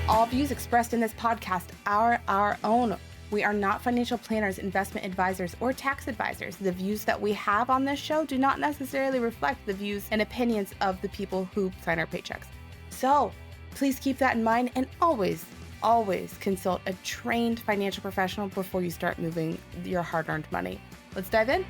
All views expressed in this podcast are our own. We are not financial planners, investment advisors, or tax advisors. The views that we have on this show do not necessarily reflect the views and opinions of the people who sign our paychecks. So please keep that in mind and always consult a trained financial professional before you start moving your hard-earned money. Let's dive in.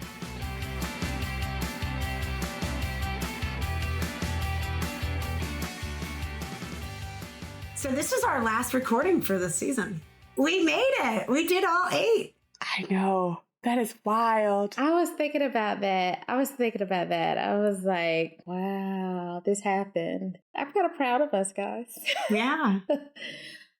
So this is our last recording for the season. We made it. We did all 8. I know. That is wild. I was thinking about that. I was like, wow, this happened. I'm kind of proud of us, guys. Yeah.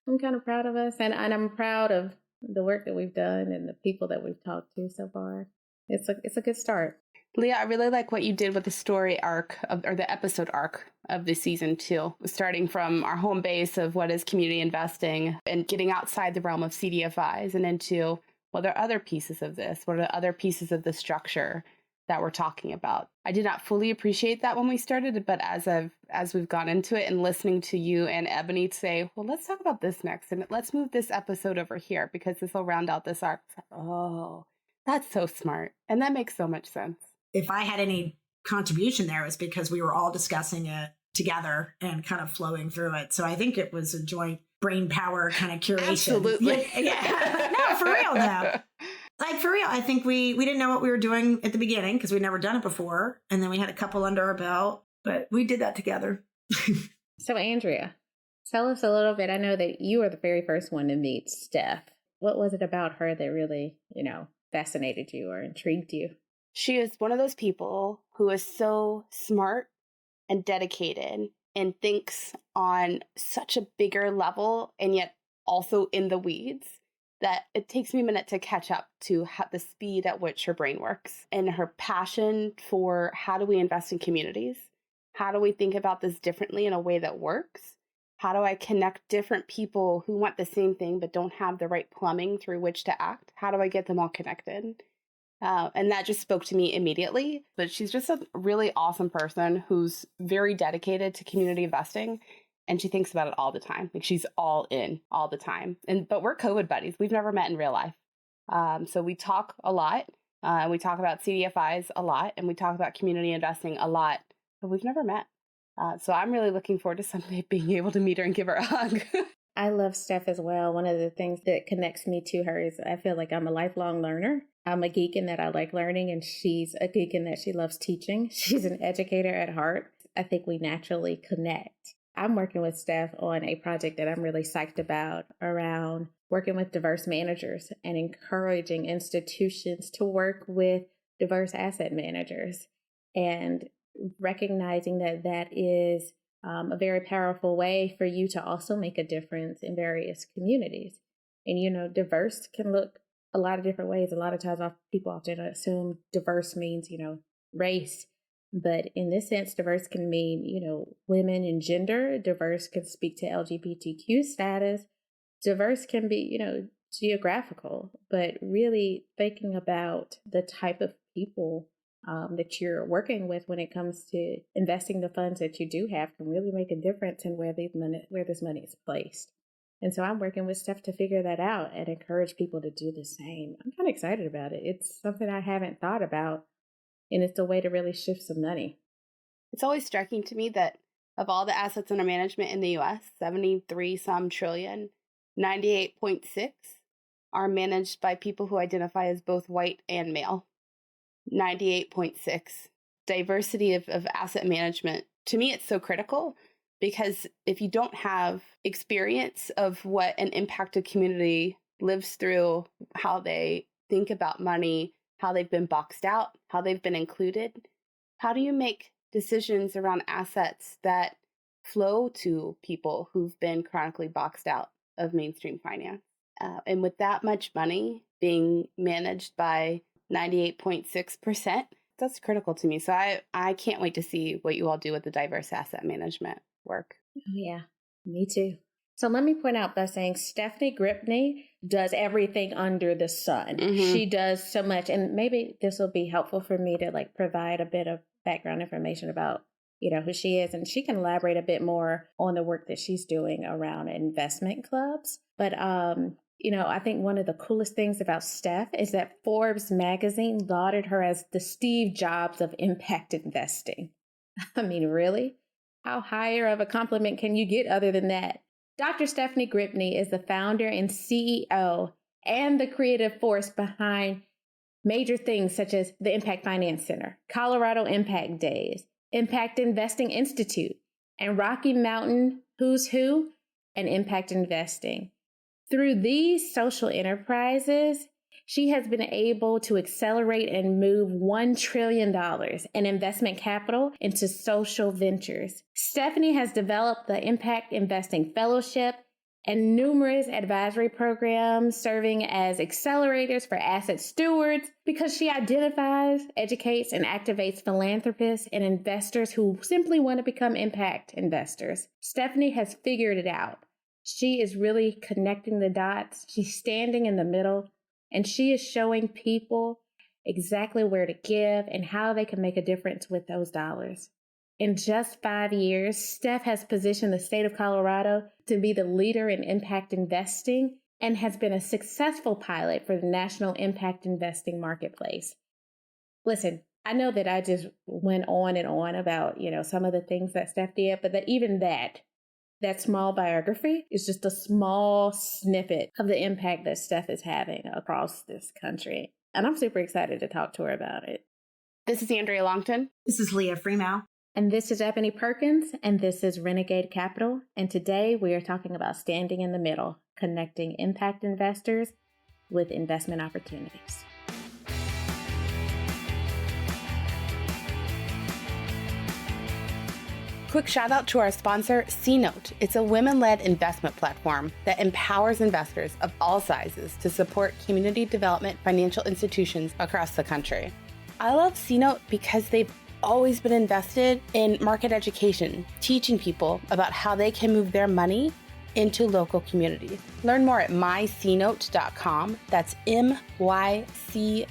I'm kind of proud of us. And I'm proud of the work that we've done and the people that we've talked to so far. It's a good start. Leah, I really like what you did with the story arc or the episode arc of the season 2, starting from our home base of what is community investing and getting outside the realm of CDFIs and into what are other pieces of this? What are other pieces of the structure that we're talking about? I did not fully appreciate that when we started, but as we've gone into it and listening to you and Ebony say, well, let's talk about this next and let's move this episode over here because this will round out this arc. Oh, that's so smart. And that makes so much sense. If I had any contribution there, it was because we were all discussing it together and kind of flowing through it. So I think it was a joint brain power kind of curation. Absolutely. Yeah. No, for real though. Like for real, I think we didn't know what we were doing at the beginning because we'd never done it before. And then we had a couple under our belt, but we did that together. So Andrea, tell us a little bit. I know that you were the very first one to meet Steph. What was it about her that really, fascinated you or intrigued you? She is one of those people who is so smart and dedicated and thinks on such a bigger level and yet also in the weeds that it takes me a minute to catch up to the speed at which her brain works and her passion for how do we invest in communities? How do we think about this differently in a way that works? How do I connect different people who want the same thing but don't have the right plumbing through which to act? How do I get them all connected? And that just spoke to me immediately. But she's just a really awesome person who's very dedicated to community investing. And she thinks about it all the time. Like she's all in all the time. But we're COVID buddies. We've never met in real life. So we talk a lot. We talk about CDFIs a lot. And we talk about community investing a lot. But we've never met. So I'm really looking forward to someday being able to meet her and give her a hug. I love Steph as well. One of the things that connects me to her is I feel like I'm a lifelong learner. I'm a geek in that I like learning, and she's a geek in that she loves teaching. She's an educator at heart. I think we naturally connect. I'm working with Steph on a project that I'm really psyched about around working with diverse managers and encouraging institutions to work with diverse asset managers and recognizing that that is a very powerful way for you to also make a difference in various communities. And, diverse can look a lot of different ways. A lot of times people often assume diverse means, race. But in this sense, diverse can mean, women and gender. Diverse can speak to LGBTQ status. Diverse can be, geographical. But really thinking about the type of people that you're working with when it comes to investing the funds that you do have can really make a difference in where this money is placed. And so I'm working with Steph to figure that out and encourage people to do the same. I'm kind of excited about it. It's something I haven't thought about, and it's a way to really shift some money. It's always striking to me that of all the assets under management in the U.S., 73 some trillion, 98.6 are managed by people who identify as both white and male. 98.6. Diversity of asset management. To me, it's so critical because if you don't have experience of what an impacted community lives through, how they think about money, how they've been boxed out, how they've been included, how do you make decisions around assets that flow to people who've been chronically boxed out of mainstream finance? And with that much money being managed by 98.6%, that's critical to me. So I can't wait to see what you all do with the diverse asset management work. Oh, yeah, me too. So let me point out by saying Stephanie Gripne does everything under the sun. Mm-hmm. She does so much. And maybe this will be helpful for me to provide a bit of background information about who she is, and she can elaborate a bit more on the work that she's doing around investment clubs. But, I think one of the coolest things about Steph is that Forbes magazine lauded her as the Steve Jobs of impact investing. I mean, really? How higher of a compliment can you get other than that? Dr. Stephanie Gripne is the founder and CEO and the creative force behind major things such as the Impact Finance Center, Colorado Impact Days, Impact Investing Institute, and Rocky Mountain Who's Who and Impact Investing. Through these social enterprises, she has been able to accelerate and move $1 trillion in investment capital into social ventures. Stephanie has developed the Impact Investing Fellowship and numerous advisory programs serving as accelerators for asset stewards because she identifies, educates, and activates philanthropists and investors who simply want to become impact investors. Stephanie has figured it out. She is really connecting the dots. She's standing in the middle, and she is showing people exactly where to give and how they can make a difference with those dollars. In just 5 years, Steph has positioned the state of Colorado to be the leader in impact investing and has been a successful pilot for the national impact investing marketplace. Listen, I know that I just went on and on about, some of the things that Steph did, but that small biography is just a small snippet of the impact that Steph is having across this country. And I'm super excited to talk to her about it. This is Andrea Longton. This is Leah Freemal. And this is Ebony Perkins, and this is Renegade Capital. And today we are talking about standing in the middle, connecting impact investors with investment opportunities. Quick shout out to our sponsor, C-Note. It's a women-led investment platform that empowers investors of all sizes to support community development financial institutions across the country. I love C-Note because they've always been invested in market education, teaching people about how they can move their money into local communities. Learn more at mycnote.com. That's mycnote.com.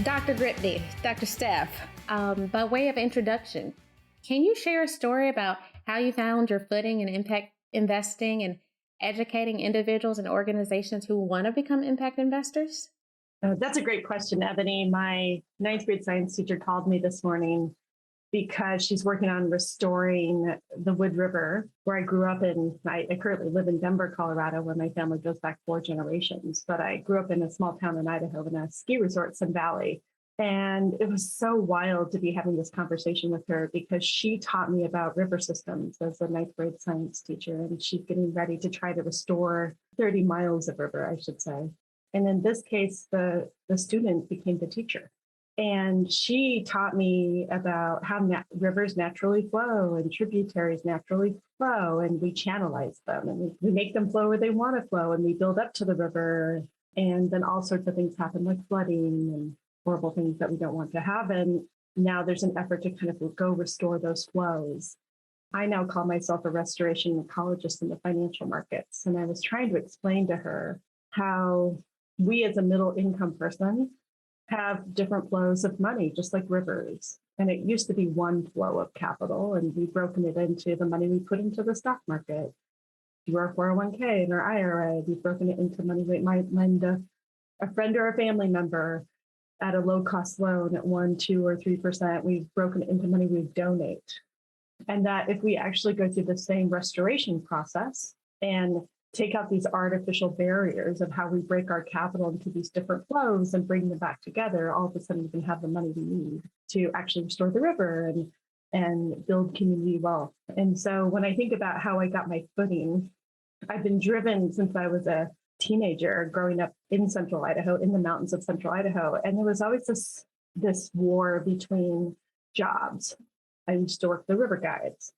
Dr. Gripne, Dr. Steph, by way of introduction, can you share a story about how you found your footing in impact investing and educating individuals and organizations who want to become impact investors? That's a great question, Ebony. My ninth grade science teacher called me this morning because she's working on restoring the Wood River, where I grew up in. I currently live in Denver, Colorado, where my family goes back 4 generations. But I grew up in a small town in Idaho in a ski resort, Sun Valley. And it was so wild to be having this conversation with her because she taught me about river systems as a ninth grade science teacher. And she's getting ready to try to restore 30 miles of river, I should say. And in this case, the student became the teacher. And she taught me about how rivers naturally flow and tributaries naturally flow, and we channelize them and we make them flow where they want to flow, and we build up to the river. And then all sorts of things happen, like flooding and horrible things that we don't want to have. And now there's an effort to kind of go restore those flows. I now call myself a restoration ecologist in the financial markets. And I was trying to explain to her how we as a middle income person have different flows of money, just like rivers. And it used to be one flow of capital, and we've broken it into the money we put into the stock market, through our 401k and our IRA. We've broken it into money we might lend a friend or a family member at a low-cost loan at 1%, 2%, or 3%. We've broken it into money we donate. And that if we actually go through the same restoration process and take out these artificial barriers of how we break our capital into these different flows and bring them back together, all of a sudden we can have the money we need to actually restore the river and build community wealth. And so when I think about how I got my footing, I've been driven since I was a teenager growing up in central Idaho, in the mountains of central Idaho. And there was always this war between jobs. I used to work the river guides.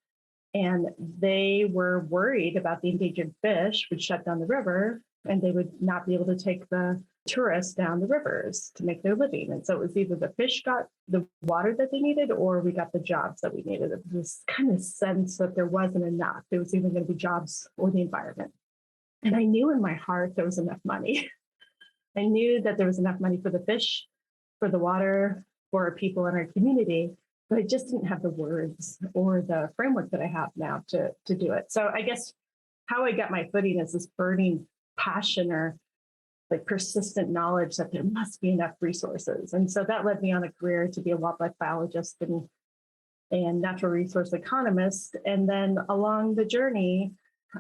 And they were worried about the endangered fish would shut down the river, and they would not be able to take the tourists down the rivers to make their living. And so it was either the fish got the water that they needed, or we got the jobs that we needed. It was this kind of sense that there wasn't enough. It was either going to be jobs or the environment. And I knew in my heart there was enough money. I knew that there was enough money for the fish, for the water, for people in our community, but I just didn't have the words or the framework that I have now to do it. So I guess how I got my footing is this burning passion or like persistent knowledge that there must be enough resources. And so that led me on a career to be a wildlife biologist and natural resource economist. And then along the journey,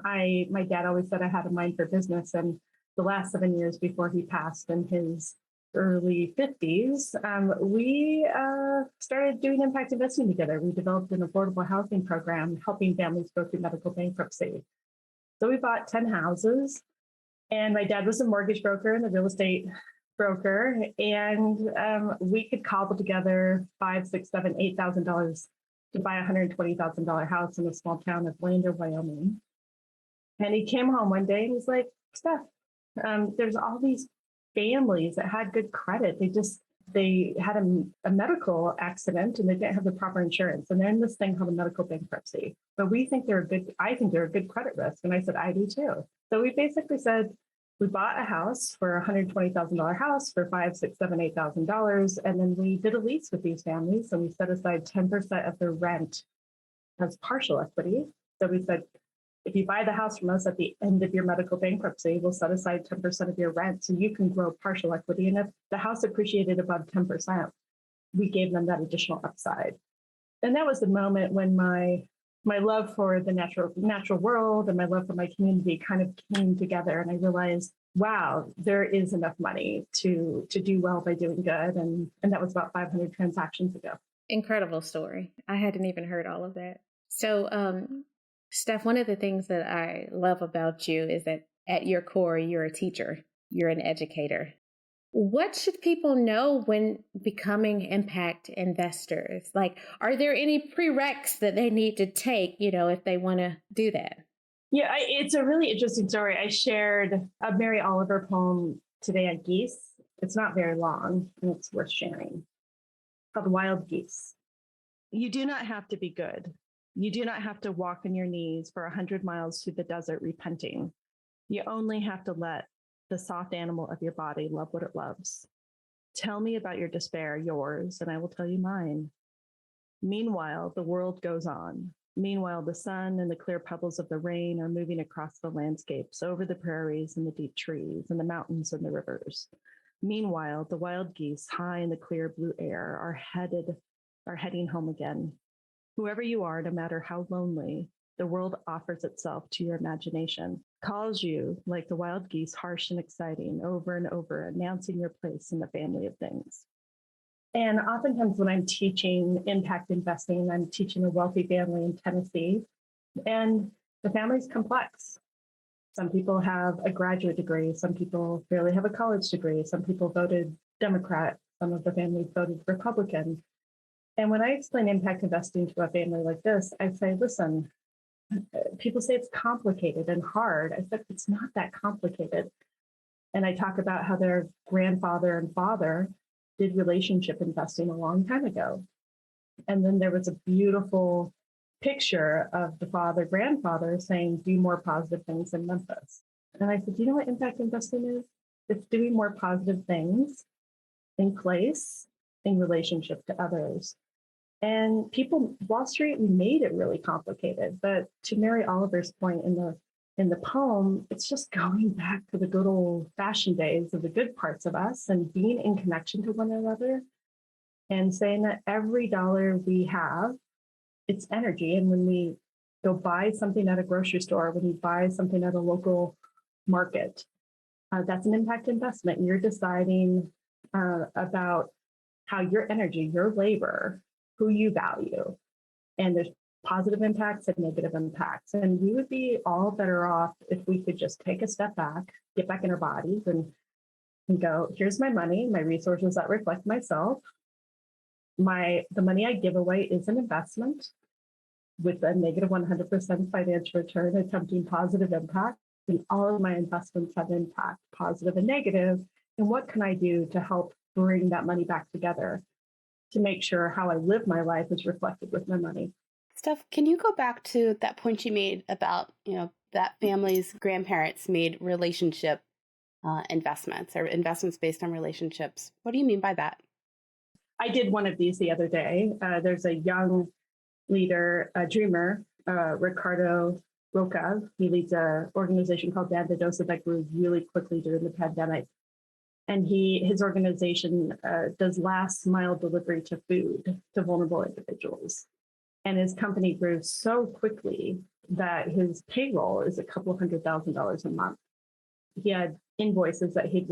my dad always said I had a mind for business. And the last 7 years before he passed in his early 50s, we started doing impact investing together. We developed an affordable housing program, helping families go through medical bankruptcy. So we bought 10 houses, and my dad was a mortgage broker and a real estate broker. And we could cobble together $5,000, $6,000, $7,000, $8,000 to buy a $120,000 house in a small town of Lander, Wyoming. And he came home one day and was like, Steph, there's all these families that had good credit. They had a medical accident and they didn't have the proper insurance. And they're in this thing called a medical bankruptcy. But I think they're a good credit risk. And I said, I do too. So we basically said, we bought a house for a $120,000 house for $5,000, $6,000, $7,000, $8,000. And then we did a lease with these families and we set aside 10% of their rent as partial equity. So we said, if you buy the house from us at the end of your medical bankruptcy, we'll set aside 10% of your rent so you can grow partial equity. And if the house appreciated above 10%, we gave them that additional upside. And that was the moment when my love for the natural world and my love for my community kind of came together. And I realized, wow, there is enough money to do well by doing good. And that was about 500 transactions ago. Incredible story. I hadn't even heard all of that. So, Steph, one of the things that I love about you is that at your core, you're a teacher, you're an educator. What should people know when becoming impact investors? Like, are there any prereqs that they need to take, if they want to do that? Yeah, it's a really interesting story. I shared a Mary Oliver poem today at Geese. It's not very long and it's worth sharing. It's called Wild Geese. You do not have to be good. You do not have to walk on your knees for 100 miles through the desert repenting. You only have to let the soft animal of your body love what it loves. Tell me about your despair, yours, and I will tell you mine. Meanwhile, the world goes on. Meanwhile, the sun and the clear pebbles of the rain are moving across the landscapes, over the prairies and the deep trees and the mountains and the rivers. Meanwhile, the wild geese, high in the clear blue air, are heading home again. Whoever you are, no matter how lonely, the world offers itself to your imagination, calls you like the wild geese, harsh and exciting, over and over, announcing your place in the family of things. And oftentimes when I'm teaching impact investing, I'm teaching a wealthy family in Tennessee, and the family's complex. Some people have a graduate degree, some people barely have a college degree, some people voted Democrat, some of the families voted Republican. And when I explain impact investing to a family like this, I say, listen, people say it's complicated and hard. I said, it's not that complicated. And I talk about how their grandfather and father did relationship investing a long time ago. And then there was a beautiful picture of the grandfather saying, do more positive things in Memphis. And I said, do you know what impact investing is? It's doing more positive things in place in relationship to others. And Wall Street made it really complicated. But to Mary Oliver's point in the poem, it's just going back to the good old fashioned days of the good parts of us and being in connection to one another and saying that every dollar we have, it's energy. And when we go buy something at a grocery store, when you buy something at a local market, that's an impact investment. And you're deciding about how your energy, your labor, who you value. And there's positive impacts and negative impacts. And we would be all better off if we could just take a step back, get back in our bodies and go, here's my money, my resources that reflect myself. The money I give away is an investment with a negative 100% financial return, attempting positive impact. And all of my investments have impact, positive and negative. And what can I do to help bring that money back together to make sure how I live my life is reflected with my money? Steph, can you go back to that point you made about, that family's grandparents made relationship investments or investments based on relationships? What do you mean by that? I did one of these the other day. There's a young leader, a dreamer, Ricardo Roca. He leads an organization called Bedevils that grew really quickly during the pandemic. And his organization does last mile delivery to food to vulnerable individuals. And his company grew so quickly that his payroll is a couple of $100,000 a month. He had invoices that he'd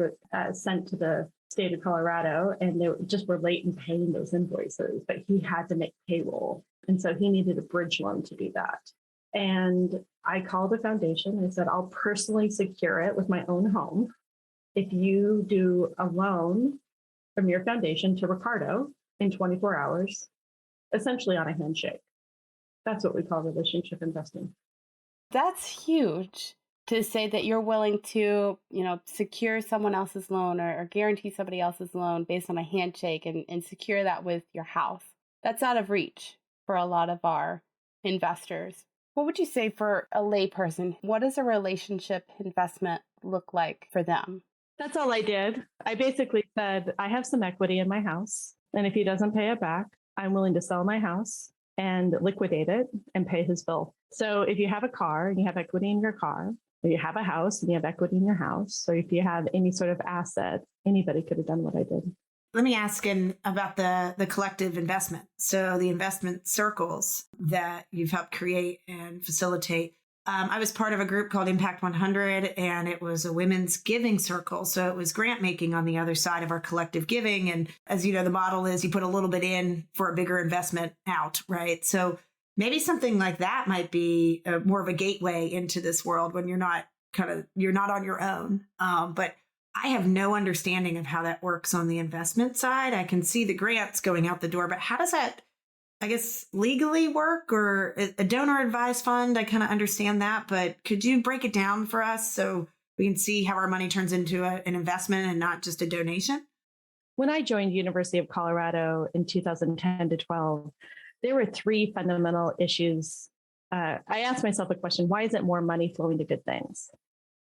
sent to the state of Colorado, and they just were late in paying those invoices, but he had to make payroll. And so he needed a bridge loan to do that. And I called the foundation. I said, I'll personally secure it with my own home if you do a loan from your foundation to Ricardo in 24 hours, essentially on a handshake. That's what we call relationship investing. That's huge, to say that you're willing to, secure someone else's loan or guarantee somebody else's loan based on a handshake and secure that with your house. That's out of reach for a lot of our investors. What would you say for a layperson? What does a relationship investment look like for them? That's all I did. I basically said, I have some equity in my house, and if he doesn't pay it back, I'm willing to sell my house and liquidate it and pay his bill. So if you have a car and you have equity in your car, or you have a house and you have equity in your house, or if you have any sort of asset, anybody could have done what I did. Let me ask about the collective investment. So the investment circles that you've helped create and facilitate. I was part of a group called Impact 100, and it was a women's giving circle. So it was grant making on the other side of our collective giving. And as you know, the model is you put a little bit in for a bigger investment out, right? So maybe something like that might be more of a gateway into this world when you're not on your own. But I have no understanding of how that works on the investment side. I can see the grants going out the door, but how does that, I guess, legally work? Or a donor advised fund? I kind of understand that, but could you break it down for us so we can see how our money turns into an investment and not just a donation? When I joined University of Colorado in 2010 to 12, there were three fundamental issues. I asked myself the question, why isn't more money flowing to good things?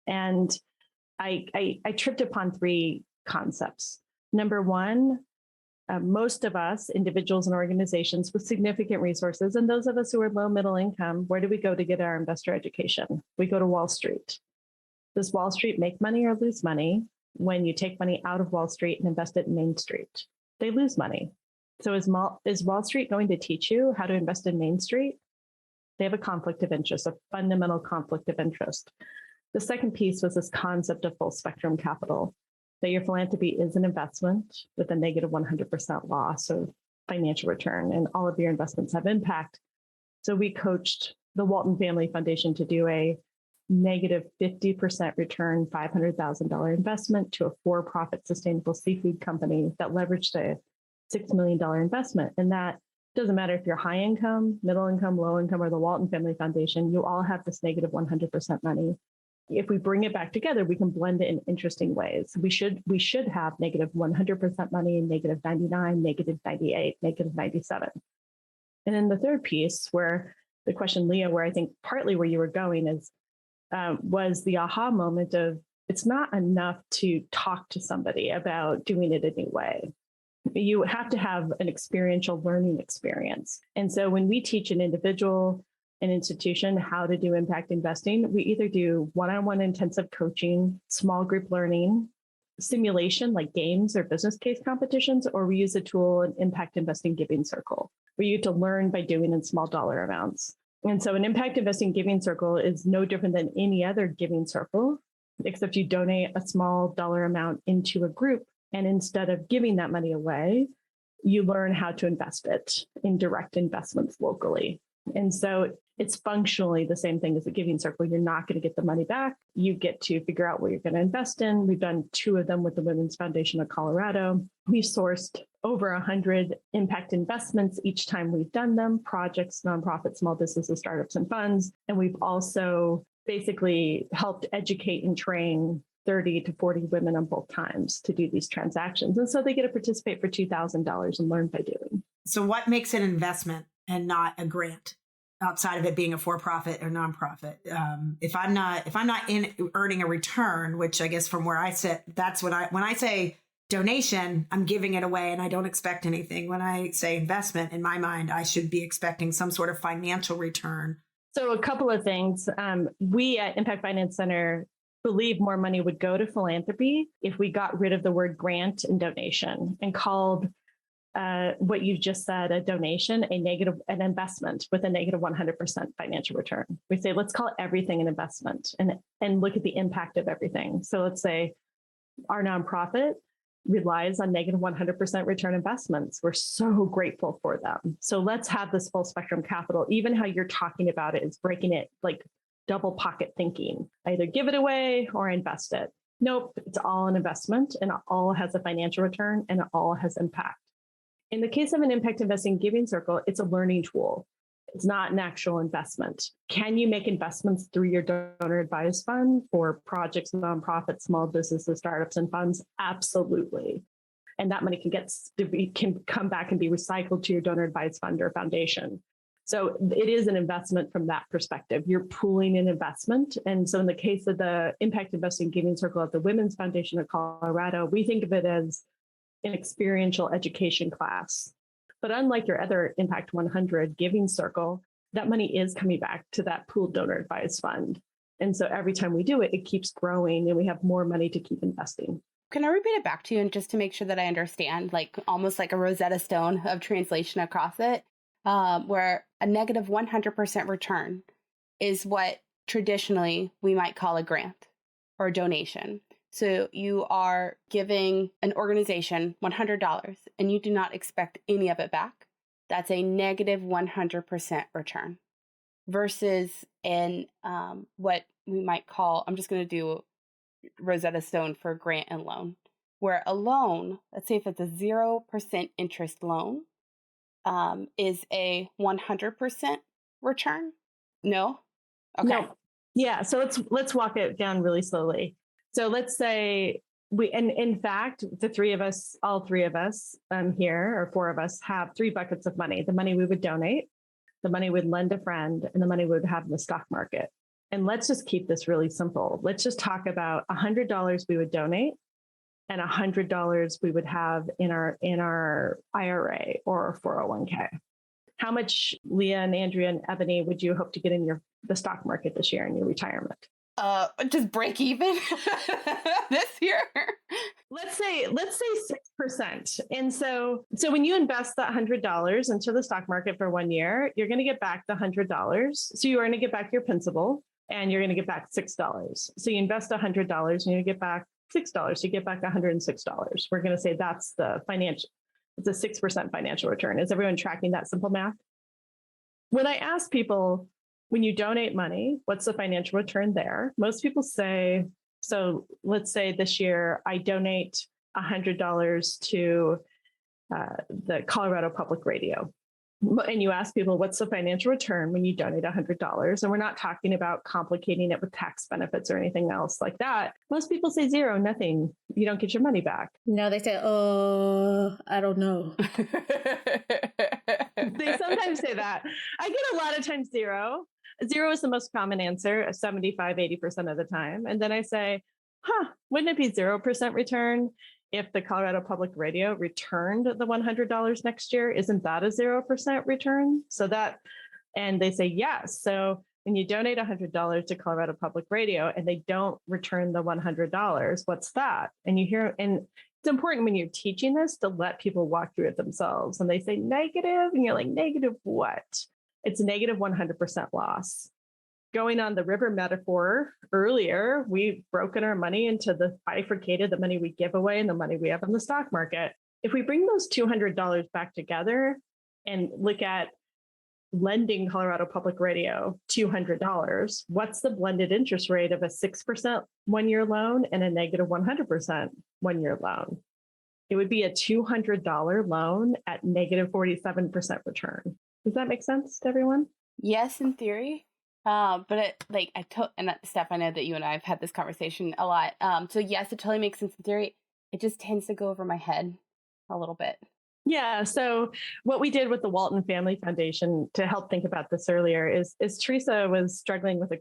And I tripped upon three concepts. Number one, most of us, individuals and organizations with significant resources, and those of us who are low middle income, where do we go to get our investor education? We go to Wall Street. Does Wall Street make money or lose money when you take money out of Wall Street and invest it in Main Street? They lose money. So is Wall Street going to teach you how to invest in Main Street? They have a conflict of interest, a fundamental conflict of interest. The second piece was this concept of full spectrum capital, that your philanthropy is an investment with a negative 100% loss of financial return, and all of your investments have impact. So we coached the Walton Family Foundation to do a negative 50% return, $500,000 investment to a for-profit sustainable seafood company that leveraged a $6 million investment. And that doesn't matter if you're high income, middle income, low income, or the Walton Family Foundation, you all have this negative 100% money. If we bring it back together, we can blend it in interesting ways. We should have negative 100% money, negative 99, negative 98, negative 97. And then the third piece, where the question, Leah, where I think partly where you were going is, was the aha moment of, it's not enough to talk to somebody about doing it a new way. You have to have an experiential learning experience. And so when we teach an individual, an institution, how to do impact investing, we either do one-on-one intensive coaching, small group learning, simulation like games or business case competitions, or we use a tool, an impact investing giving circle, where you have to learn by doing in small dollar amounts. And so an impact investing giving circle is no different than any other giving circle, except you donate a small dollar amount into a group. And instead of giving that money away, you learn how to invest it in direct investments locally. And so it's functionally the same thing as a giving circle. You're not going to get the money back. You get to figure out what you're going to invest in. We've done 2 of them with the Women's Foundation of Colorado. We've sourced over 100 impact investments each time we've done them, projects, nonprofits, small businesses, startups, and funds. And we've also basically helped educate and train 30 to 40 women on both times to do these transactions. And so they get to participate for $2,000 and learn by doing. So what makes an investment and not a grant? outside of it being a for-profit or nonprofit. If I'm not earning a return, which I guess from where I sit, that's when I say donation, I'm giving it away and I don't expect anything. When I say investment, in my mind, I should be expecting some sort of financial return. So a couple of things. We at Impact Finance Center believe more money would go to philanthropy if we got rid of the word grant and donation and called what you just said, a donation, an investment with a negative 100% financial return. We say, let's call everything an investment and look at the impact of everything. So let's say our nonprofit relies on negative 100% return investments. We're so grateful for them. So let's have this full spectrum capital. Even how you're talking about it is breaking it like double pocket thinking. Either give it away or invest it. Nope, it's all an investment and it all has a financial return and it all has impact. In the case of an impact investing giving circle, it's a learning tool. It's not an actual investment. Can you make investments through your donor advised fund for projects, nonprofits, small businesses, startups, and funds? Absolutely. And that money can come back and be recycled to your donor advised fund or foundation. So it is an investment from that perspective. You're pooling an investment. And so in the case of the Impact Investing Giving Circle at the Women's Foundation of Colorado, we think of it as an experiential education class. But unlike your other Impact 100 giving circle, that money is coming back to that pooled donor advised fund. And so every time we do it, it keeps growing and we have more money to keep investing. Can I repeat it back to you and just to make sure that I understand, like almost like a Rosetta Stone of translation across it, where a negative 100% return is what traditionally we might call a grant or a donation. So you are giving an organization $100 and you do not expect any of it back. That's a negative 100% return versus in what we might call, I'm just going to do Rosetta Stone for grant and loan, where a loan, let's say if it's a 0% interest loan, is a 100% return? No? Okay. No. Yeah. So let's walk it down really slowly. So let's say and in fact, all three of us here, or four of us, have three buckets of money. The money we would donate, the money we'd lend a friend, and the money we would have in the stock market. And let's just keep this really simple. Let's just talk about $100 we would donate and $100 we would have in our IRA or 401k. How much, Leah and Andrea and Ebony, would you hope to get in the stock market this year in your retirement? Just break even this year. Let's say 6%. And so when you invest that $100 into the stock market for 1 year, you're going to get back the $100. So you are going to get back your principal and you're going to get back $6. So you invest $100 and you get back $6. You get back $106. We're going to say that's it's a 6% financial return. Is everyone tracking that simple math? When I ask people, when you donate money, what's the financial return there? Most people say, so let's say this year I donate $100 to the Colorado Public Radio. And you ask people, what's the financial return when you donate $100? And we're not talking about complicating it with tax benefits or anything else like that. Most people say zero, nothing. You don't get your money back. No, they say, oh, I don't know. They sometimes say that. I get a lot of times zero. Zero is the most common answer, 75, 80% of the time. And then I say, wouldn't it be 0% return if the Colorado Public Radio returned the $100 next year? Isn't that a 0% return? And they say yes. So when you donate $100 to Colorado Public Radio and they don't return the $100, what's that? And you hear, and it's important when you're teaching this to let people walk through it themselves. And they say negative, and you're like, negative what? It's negative 100% loss. Going on the river metaphor earlier, we've broken our money into the bifurcated, the money we give away and the money we have in the stock market. If we bring those $200 back together and look at lending Colorado Public Radio $200, what's the blended interest rate of a 6% 1 year loan and a negative 100% 1 year loan? It would be a $200 loan at negative 47% return. Does that make sense to everyone? Yes, in theory. But Steph, I know that you and I have had this conversation a lot. So yes, it totally makes sense in theory. It just tends to go over my head a little bit. Yeah. So what we did with the Walton Family Foundation to help think about this earlier is Teresa was struggling with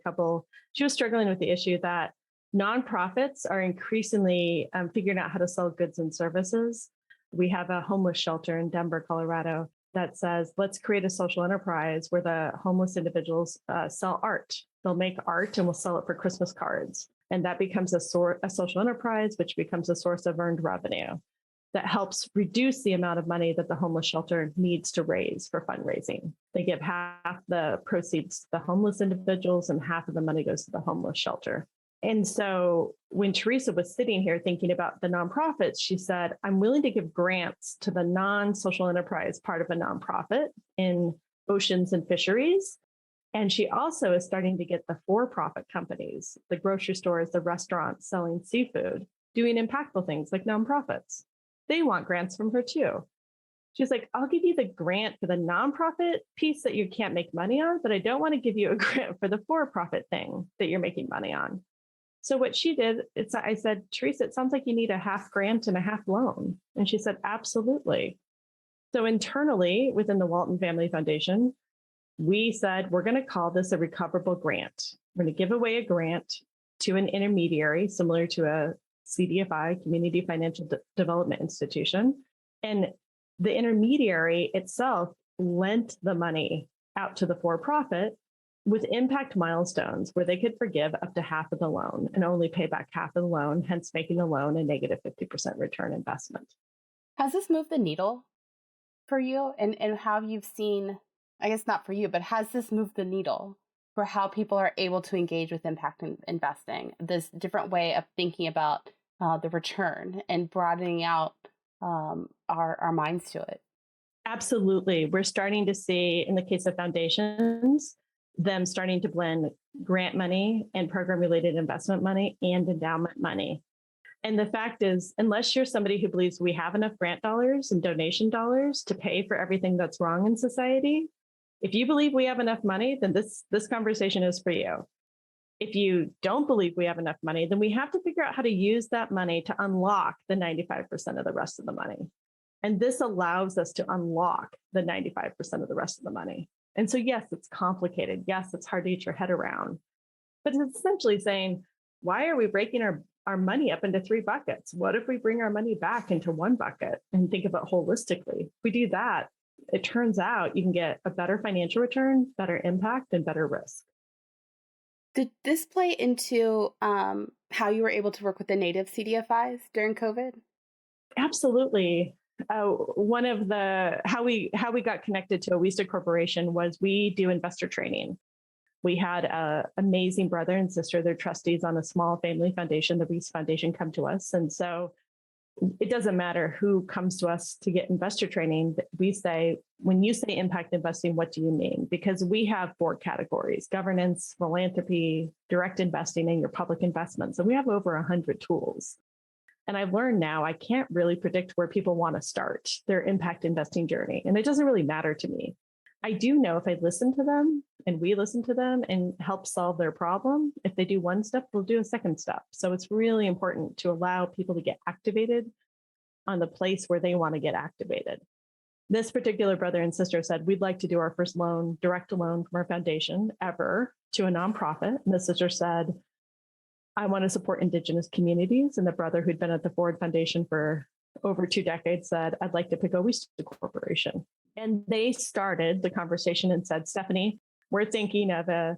she was struggling with the issue that nonprofits are increasingly figuring out how to sell goods and services. We have a homeless shelter in Denver, Colorado that says, let's create a social enterprise where the homeless individuals sell art. They'll make art and we'll sell it for Christmas cards. And that becomes a social enterprise, which becomes a source of earned revenue that helps reduce the amount of money that the homeless shelter needs to raise for fundraising. They give half the proceeds to the homeless individuals and half of the money goes to the homeless shelter. And so when Teresa was sitting here thinking about the nonprofits, she said, I'm willing to give grants to the non-social enterprise part of a nonprofit in oceans and fisheries. And she also is starting to get the for-profit companies, the grocery stores, the restaurants selling seafood, doing impactful things like nonprofits. They want grants from her too. She's like, I'll give you the grant for the nonprofit piece that you can't make money on, but I don't want to give you a grant for the for-profit thing that you're making money on. So what she did, I said, Teresa, it sounds like you need a half grant and a half loan. And she said, absolutely. So internally within the Walton Family Foundation, we said, we're going to call this a recoverable grant. We're going to give away a grant to an intermediary similar to a CDFI, Community Financial Development Institution. And the intermediary itself lent the money out to the for-profit with impact milestones where they could forgive up to half of the loan and only pay back half of the loan, hence making the loan a negative 50% return investment. Has this moved the needle for you? And how you've seen, I guess not for you, but has this moved the needle for how people are able to engage with impact investing? This different way of thinking about the return and broadening out our minds to it. Absolutely. We're starting to see, in the case of foundations, them starting to blend grant money and program-related investment money and endowment money. And the fact is, unless you're somebody who believes we have enough grant dollars and donation dollars to pay for everything that's wrong in society, if you believe we have enough money, then this conversation is for you. If you don't believe we have enough money, then we have to figure out how to use that money to unlock the 95% of the rest of the money. And this allows us to unlock the 95% of the rest of the money. And so, yes, it's complicated. Yes, it's hard to get your head around. But it's essentially saying, why are we breaking our money up into three buckets? What if we bring our money back into one bucket and think about it holistically? If we do that, it turns out you can get a better financial return, better impact, and better risk. Did this play into how you were able to work with the native CDFIs during COVID? Absolutely. One of how we got connected to a.k.a. Corporation was we do investor training. We had an amazing brother and sister, they're trustees on a small family foundation, the Reese Foundation, come to us. And so it doesn't matter who comes to us to get investor training. We say, when you say impact investing, what do you mean? Because we have 4 categories: governance, philanthropy, direct investing, and your public investments. And we have over 100 tools. And I've learned now I can't really predict where people want to start their impact investing journey. And it doesn't really matter to me. I do know if I listen to them and we listen to them and help solve their problem, if they do one step, we'll do a second step. So it's really important to allow people to get activated on the place where they want to get activated. This particular brother and sister said, we'd like to do our first loan, direct loan from our foundation ever to a nonprofit. And the sister said, I want to support Indigenous communities. And the brother, who'd been at the Ford Foundation for over 2 decades, said, I'd like to pick a.k.a. Corporation. And they started the conversation and said, Stephanie, we're thinking of a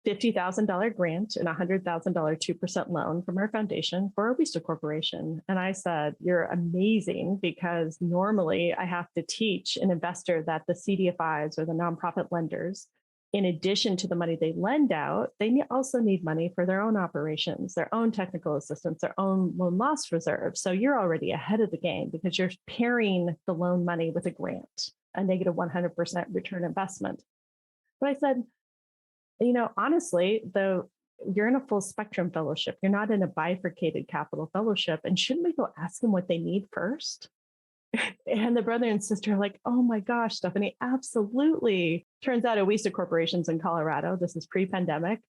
$50,000 grant and a $100,000 2% loan from our foundation for a.k.a. Corporation. And I said, you're amazing, because normally I have to teach an investor that the CDFIs, or the nonprofit lenders, in addition to the money they lend out, they also need money for their own operations, their own technical assistance, their own loan loss reserve. So you're already ahead of the game because you're pairing the loan money with a grant, a negative 100% return investment. But I said, honestly, though, you're in a full spectrum fellowship. You're not in a bifurcated capital fellowship. And shouldn't we go ask them what they need first? And the brother and sister are like, oh my gosh, Stephanie, absolutely. Turns out a.k.a. Corporations in Colorado, this is pre-pandemic,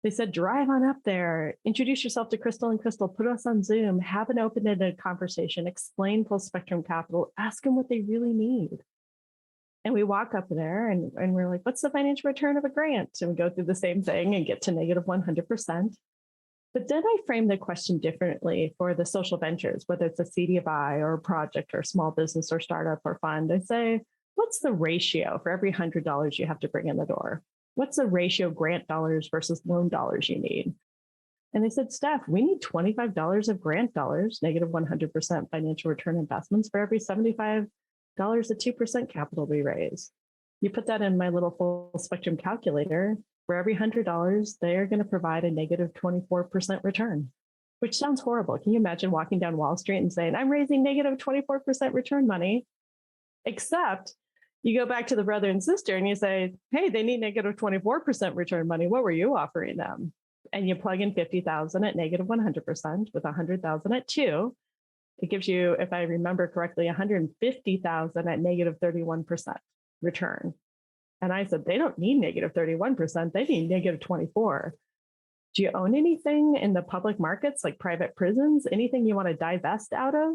They said, drive on up there, introduce yourself to Crystal and Crystal, put us on Zoom, have an open-ended conversation, explain full spectrum capital, ask them what they really need. And we walk up there and we're like, what's the financial return of a grant? And we go through the same thing and get to negative 100%. But then I frame the question differently for the social ventures, whether it's a CDFI or a project or a small business or startup or fund. I say, what's the ratio for every $100 you have to bring in the door? What's the ratio of grant dollars versus loan dollars you need? And they said, Steph, we need $25 of grant dollars, negative 100% financial return investments for every $75 at 2% capital we raise. You put that in my little full spectrum calculator, for every $100, they're going to provide a negative 24% return, which sounds horrible. Can you imagine walking down Wall Street and saying, I'm raising negative 24% return money? Except you go back to the brother and sister and you say, hey, they need negative 24% return money. What were you offering them? And you plug in 50,000 at negative 100% with 100,000 at 2. It gives you, if I remember correctly, 150,000 at negative 31% return. And I said, they don't need negative 31%. They need negative 24. Do you own anything in the public markets, like private prisons? Anything you want to divest out of?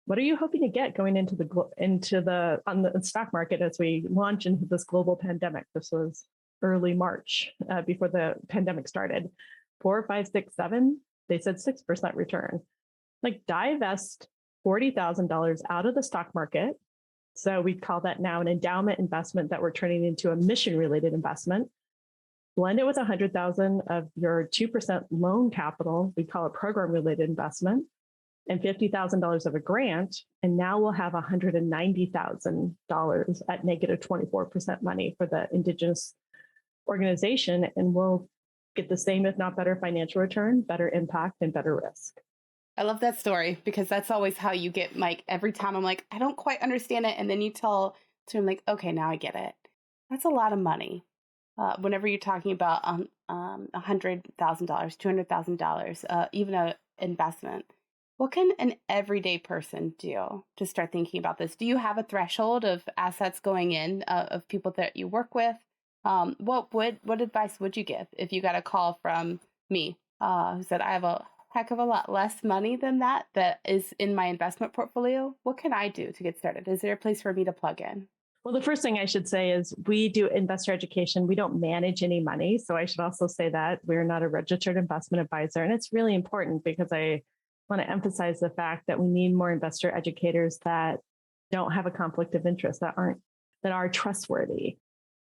What are you hoping to get going on the stock market as we launch into this global pandemic? This was early March, before the pandemic started. 4, 5, 6, 7. They said 6% return. Like, divest $40,000 out of the stock market. So we call that now an endowment investment that we're turning into a mission-related investment. Blend it with 100,000 of your 2% loan capital. We call it program-related investment, and $50,000 of a grant. And now we'll have $190,000 at negative 24% money for the Indigenous organization, and we'll get the same, if not better, financial return, better impact, and better risk. I love that story because that's always how you get Mike. Every time I'm like, I don't quite understand it. And then you tell to him like, okay, now I get it. That's a lot of money. Whenever you're talking about $100,000, $200,000, even an investment, what can an everyday person do to start thinking about this? Do you have a threshold of assets going in of people that you work with? What advice would you give if you got a call from me who said, I have a heck of a lot less money than that is in my investment portfolio? What can I do to get started? Is there a place for me to plug in? Well, the first thing I should say is we do investor education. We don't manage any money. So I should also say that we're not a registered investment advisor. And it's really important because I want to emphasize the fact that we need more investor educators that don't have a conflict of interest, that are trustworthy,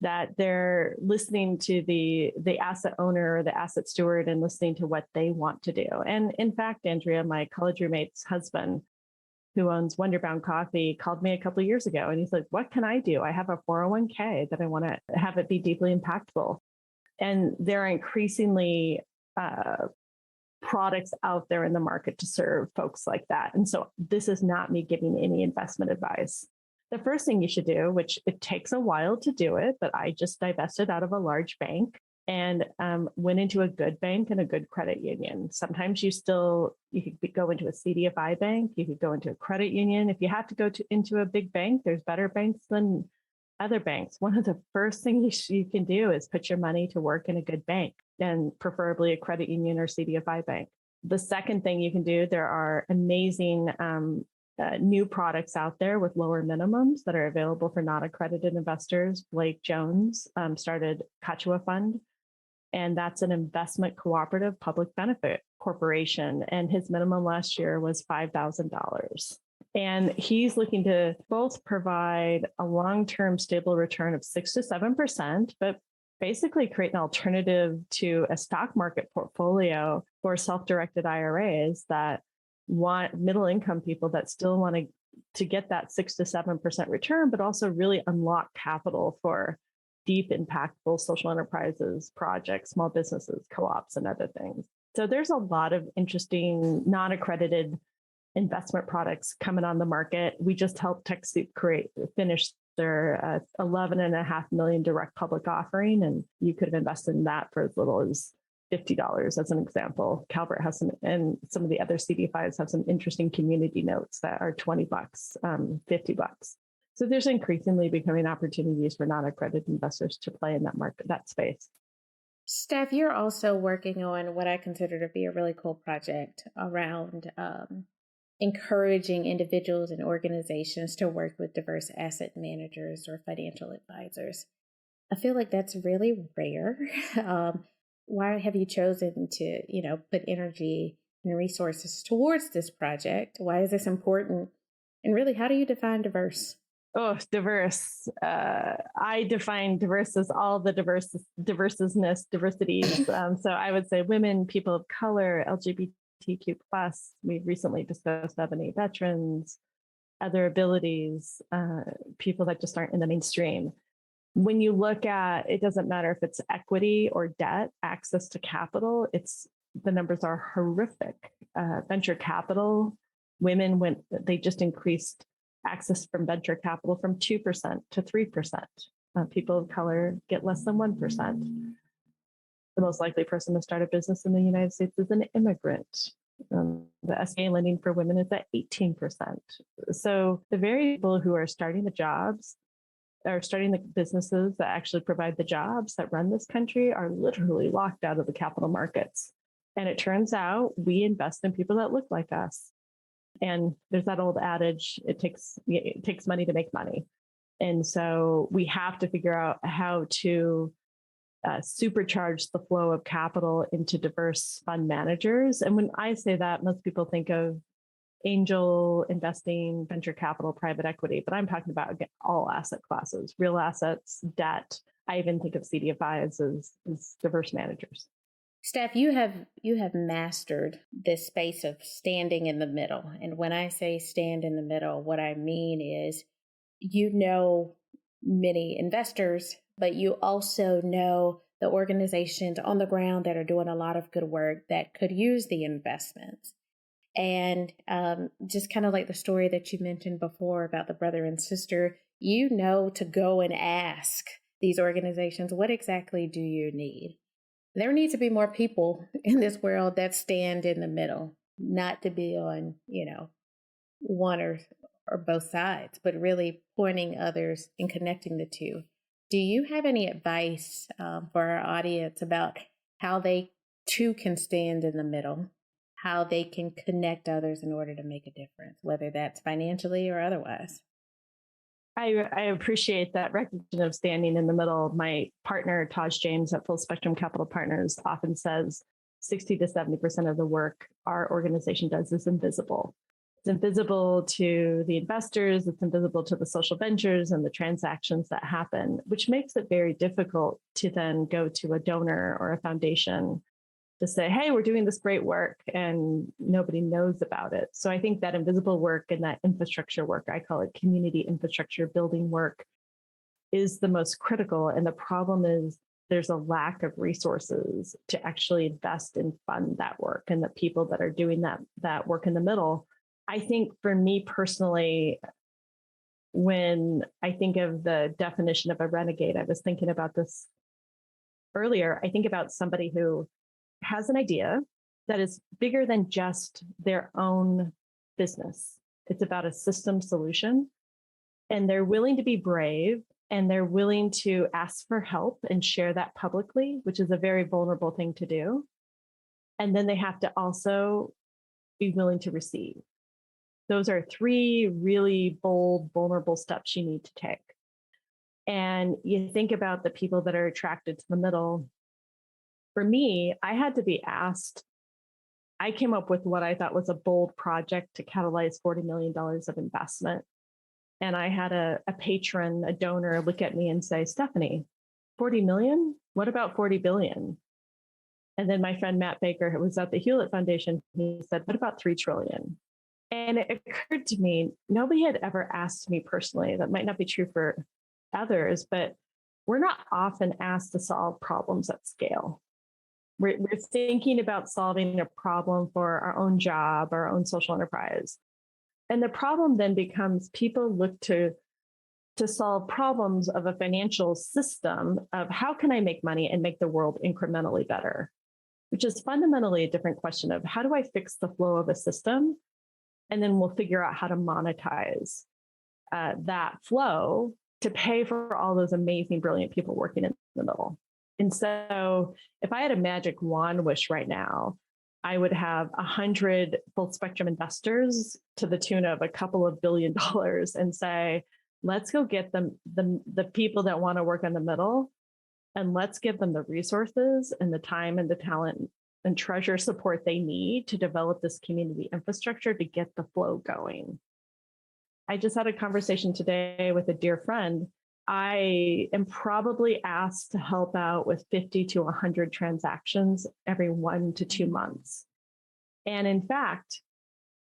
that they're listening to the asset owner or the asset steward and listening to what they want to do. And in fact, Andrea, my college roommate's husband, who owns Wonderbound Coffee, called me a couple of years ago. And he's like, what can I do? I have a 401k that I want to have it be deeply impactful. And there are increasingly products out there in the market to serve folks like that. And so this is not me giving any investment advice. The first thing you should do, which it takes a while to do it, but I just divested out of a large bank and went into a good bank and a good credit union. Sometimes you could go into a CDFI bank, you could go into a credit union. If you have to go into a big bank, there's better banks than other banks. One of the first things you can do is put your money to work in a good bank, and preferably a credit union or CDFI bank. The second thing you can do, there are amazing new products out there with lower minimums that are available for non-accredited investors. Blake Jones started Kachua Fund, and that's an investment cooperative public benefit corporation. And his minimum last year was $5,000. And he's looking to both provide a long-term stable return of 6 to 7%, but basically create an alternative to a stock market portfolio for self-directed IRAs that want middle income people that still want to get that 6 to 7% return, but also really unlock capital for deep, impactful social enterprises, projects, small businesses, co-ops, and other things. So there's a lot of interesting non-accredited investment products coming on the market. We just helped TechSoup finish their $11.5 million direct public offering, and you could have invested in that for as little as $50 as an example. Calvert has and some of the other CDFIs have some interesting community notes that are $20, $50. So there's increasingly becoming opportunities for non-accredited investors to play in that market, that space. Steph, you're also working on what I consider to be a really cool project around encouraging individuals and organizations to work with diverse asset managers or financial advisors. I feel like that's really rare. Why have you chosen to, put energy and resources towards this project? Why is this important? And really, how do you define diverse? Oh, diverse. I define diverse as all the diversities. So I would say women, people of color, LGBTQ plus. We've recently discussed Ebony veterans, other abilities, people that just aren't in the mainstream. When you look at, it doesn't matter if it's equity or debt, access to capital, the numbers are horrific. Venture capital, they just increased access from venture capital from 2% to 3%. People of color get less than 1%. The most likely person to start a business in the United States is an immigrant. The SBA lending for women is at 18%. So the very people who are starting the businesses that actually provide the jobs that run this country are literally locked out of the capital markets. And it turns out we invest in people that look like us. And there's that old adage, it takes money to make money. And so we have to figure out how to supercharge the flow of capital into diverse fund managers. And when I say that, most people think of angel investing, venture capital, private equity, but I'm talking about, again, all asset classes, real assets, debt. I even think of CDFIs as diverse managers. Steph, you have mastered this space of standing in the middle. And when I say stand in the middle, what I mean is many investors, but you also know the organizations on the ground that are doing a lot of good work that could use the investments. And just kind of like the story that you mentioned before about the brother and sister, to go and ask these organizations, what exactly do you need? There needs to be more people in this world that stand in the middle, not to be on, one or both sides, but really pointing others and connecting the two. Do you have any advice for our audience about how they too can stand in the middle, how they can connect others in order to make a difference, whether that's financially or otherwise? I appreciate that recognition of standing in the middle. My partner, Taj James at Full Spectrum Capital Partners, often says 60 to 70% of the work our organization does is invisible. It's invisible to the investors, it's invisible to the social ventures and the transactions that happen, which makes it very difficult to then go to a donor or a foundation to say, hey, we're doing this great work and nobody knows about it. So I think that invisible work and that infrastructure work, I call it community infrastructure building work, is the most critical. And the problem is there's a lack of resources to actually invest and fund that work and the people that are doing that work in the middle. I think for me personally, when I think of the definition of a renegade, I was thinking about this earlier. I think about somebody who has an idea that is bigger than just their own business. It's about a system solution, and they're willing to be brave, and they're willing to ask for help and share that publicly, which is a very vulnerable thing to do. And then they have to also be willing to receive. Those are three really bold, vulnerable steps you need to take. And you think about the people that are attracted to the middle. For me, I had to be asked. I came up with what I thought was a bold project to catalyze $40 million of investment. And I had a patron, a donor, look at me and say, Stephanie, 40 million? What about 40 billion? And then my friend Matt Baker, who was at the Hewlett Foundation, he said, what about 3 trillion? And it occurred to me, nobody had ever asked me personally, that might not be true for others, but we're not often asked to solve problems at scale. We're thinking about solving a problem for our own job, our own social enterprise. And the problem then becomes people look to solve problems of a financial system of how can I make money and make the world incrementally better, which is fundamentally a different question of how do I fix the flow of a system? And then we'll figure out how to monetize that flow to pay for all those amazing, brilliant people working in the middle. And so if I had a magic wand wish right now, I would have 100 full spectrum investors to the tune of a couple of $1 billion and say, let's go get them the people that want to work in the middle, and let's give them the resources and the time and the talent and treasure support they need to develop this community infrastructure to get the flow going. I just had a conversation today with a dear friend. I am probably asked to help out with 50 to 100 transactions every 1 to 2 months. And in fact,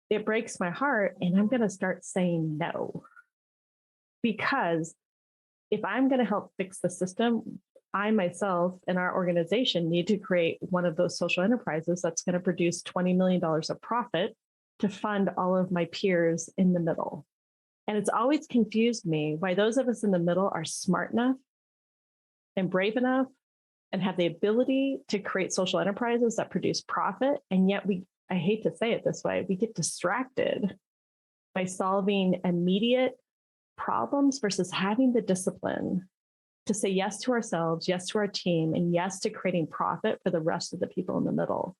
it breaks my heart, and I'm going to start saying no. Because if I'm going to help fix the system, I myself and our organization need to create one of those social enterprises that's going to produce $20 million of profit to fund all of my peers in the middle. And it's always confused me why those of us in the middle are smart enough and brave enough and have the ability to create social enterprises that produce profit. And yet I hate to say it this way, we get distracted by solving immediate problems versus having the discipline to say yes to ourselves, yes to our team, and yes to creating profit for the rest of the people in the middle.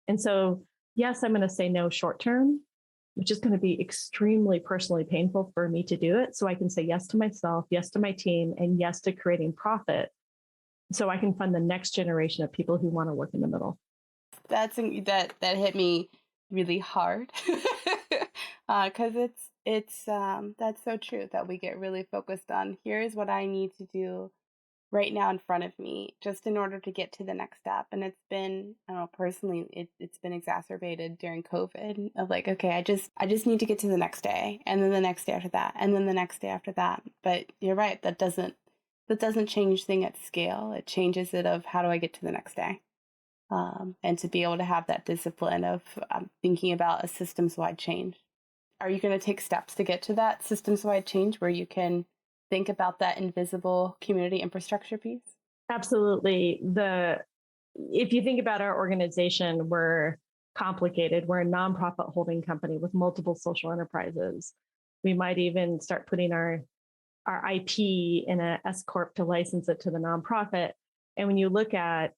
And so, yes, I'm going to say no short term, which is going to be extremely personally painful for me to do it. So I can say yes to myself, yes to my team, and yes to creating profit so I can fund the next generation of people who want to work in the middle. That hit me really hard because it's that's so true that we get really focused on here's what I need to do right now in front of me just in order to get to the next step. And it's been, I don't know, personally, it's been exacerbated during COVID of like, okay, I just need to get to the next day, and then the next day after that, and then the next day after that. But you're right, that doesn't change thing at scale. It changes it of how do I get to the next day. And to be able to have that discipline of thinking about a systems-wide change. Are you going to take steps to get to that systems-wide change where you can think about that invisible community infrastructure piece? Absolutely. If you think about our organization, we're complicated. We're a nonprofit holding company with multiple social enterprises. We might even start putting our IP in an S corp to license it to the nonprofit. And when you look at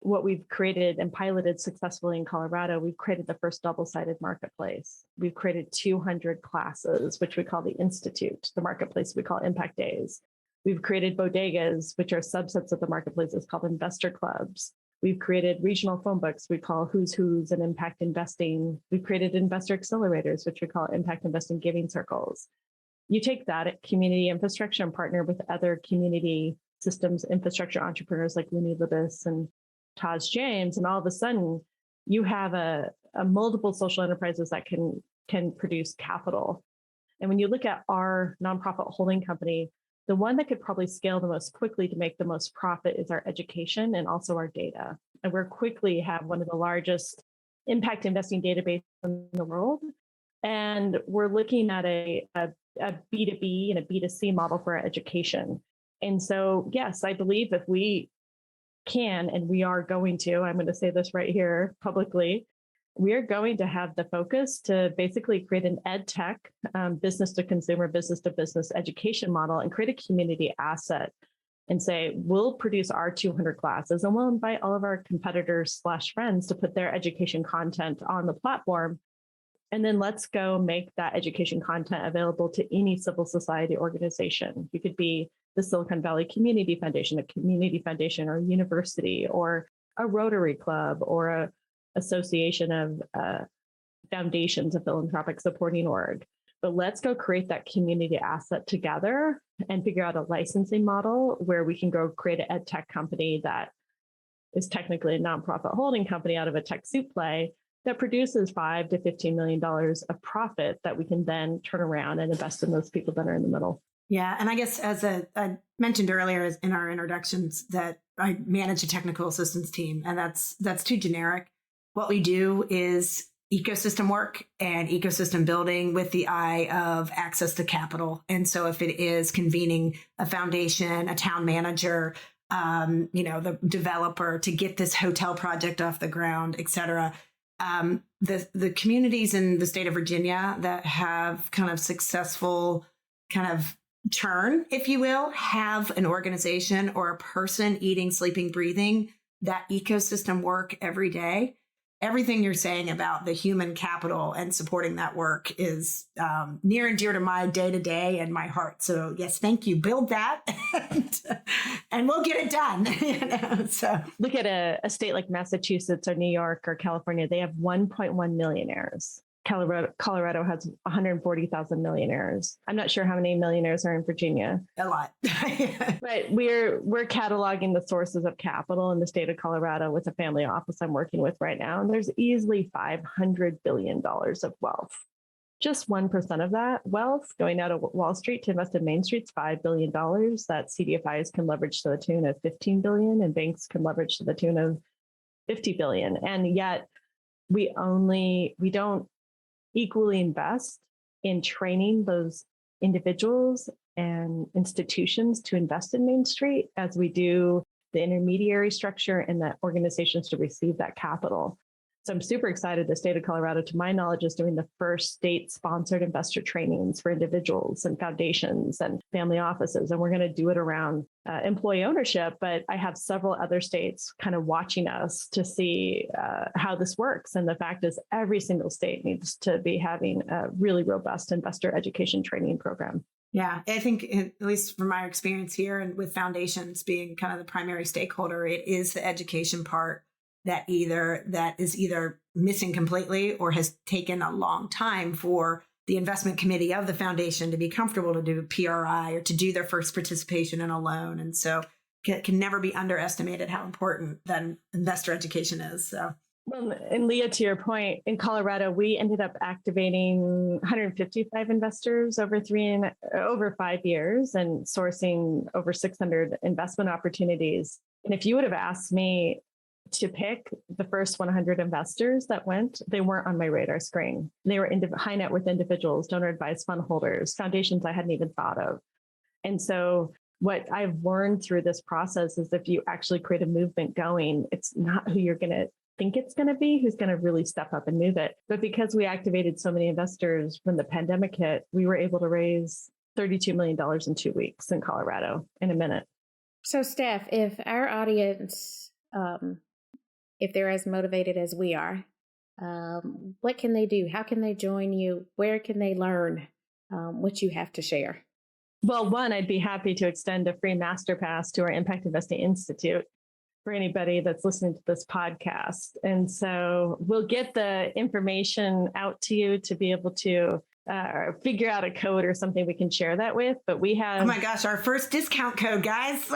what we've created and piloted successfully in Colorado, we've created the first double-sided marketplace. We've created 200 classes, which we call the Institute. The marketplace we call Impact Days. We've created bodegas, which are subsets of the marketplaces called investor clubs. We've created regional phone books we call Who's Who's and Impact Investing. We've created investor accelerators, which we call Impact Investing Giving Circles. You take that at community infrastructure and partner with other community systems infrastructure entrepreneurs like Looney Libis and Taj James, and all of a sudden you have a multiple social enterprises that can produce capital. And when you look at our nonprofit holding company, the one that could probably scale the most quickly to make the most profit is our education and also our data. And we're quickly have one of the largest impact investing databases in the world. And we're looking at a B2B and a B2C model for our education. And so, yes, I believe if we can, and we are going to, I'm going to say this right here publicly, we are going to have the focus to basically create an ed tech, business to consumer, business to business education model and create a community asset and say, we'll produce our 200 classes and we'll invite all of our competitors / friends to put their education content on the platform. And then let's go make that education content available to any civil society organization. You could be the Silicon Valley Community Foundation, a community foundation or a university or a Rotary Club or a association of foundations, a philanthropic supporting org. But let's go create that community asset together and figure out a licensing model where we can go create an ed tech company that is technically a nonprofit holding company out of a tech soup play that produces $5 to $15 million of profit that we can then turn around and invest in those people that are in the middle. Yeah. And I guess I mentioned earlier in our introductions that I manage a technical assistance team, and that's too generic. What we do is ecosystem work and ecosystem building with the eye of access to capital. And so if it is convening a foundation, a town manager, the developer to get this hotel project off the ground, et cetera, the communities in the state of Virginia that have kind of successful kind of turn, if you will, have an organization or a person eating, sleeping, breathing that ecosystem work every day. Everything you're saying about the human capital and supporting that work is near and dear to my day to day and my heart. So yes, thank you. Build that, and we'll get it done. So look at a state like Massachusetts or New York or California. They have 1.1 millionaires. Colorado has 140,000 millionaires. I'm not sure how many millionaires are in Virginia. A lot. But we're cataloging the sources of capital in the state of Colorado with a family office I'm working with right now. And there's easily $500 billion of wealth. Just 1% of that wealth going out of Wall Street to invest in Main Street's $5 billion that CDFIs can leverage to the tune of $15 billion and banks can leverage to the tune of $50 billion. And yet we don't equally invest in training those individuals and institutions to invest in Main Street as we do the intermediary structure and the organizations to receive that capital. So I'm super excited. The state of Colorado, to my knowledge, is doing the first state-sponsored investor trainings for individuals and foundations and family offices. And we're going to do it around employee ownership. But I have several other states kind of watching us to see how this works. And the fact is, every single state needs to be having a really robust investor education training program. Yeah, I think, at least from my experience here and with foundations being kind of the primary stakeholder, it is the education part that is either missing completely or has taken a long time for the investment committee of the foundation to be comfortable to do PRI or to do their first participation in a loan. And so it can never be underestimated how important that investor education is. So. Well, and Leah, to your point, in Colorado, we ended up activating 155 investors over 5 years and sourcing over 600 investment opportunities. And if you would have asked me to pick the first 100 investors that went, they weren't on my radar screen. They were high net worth individuals, donor advised fund holders, foundations I hadn't even thought of. And so what I've learned through this process is if you actually create a movement going, it's not who you're going to think it's going to be, who's going to really step up and move it. But because we activated so many investors when the pandemic hit, we were able to raise $32 million in 2 weeks in Colorado in a minute. So Steph, if our audience, if they're as motivated as we are, what can they do? How can they join you? Where can they learn what you have to share? Well, one, I'd be happy to extend a free masterclass to our Impact Investing Institute for anybody that's listening to this podcast. And so we'll get the information out to you to be able to figure out a code or something we can share that with. But we have... Oh my gosh, our first discount code, guys.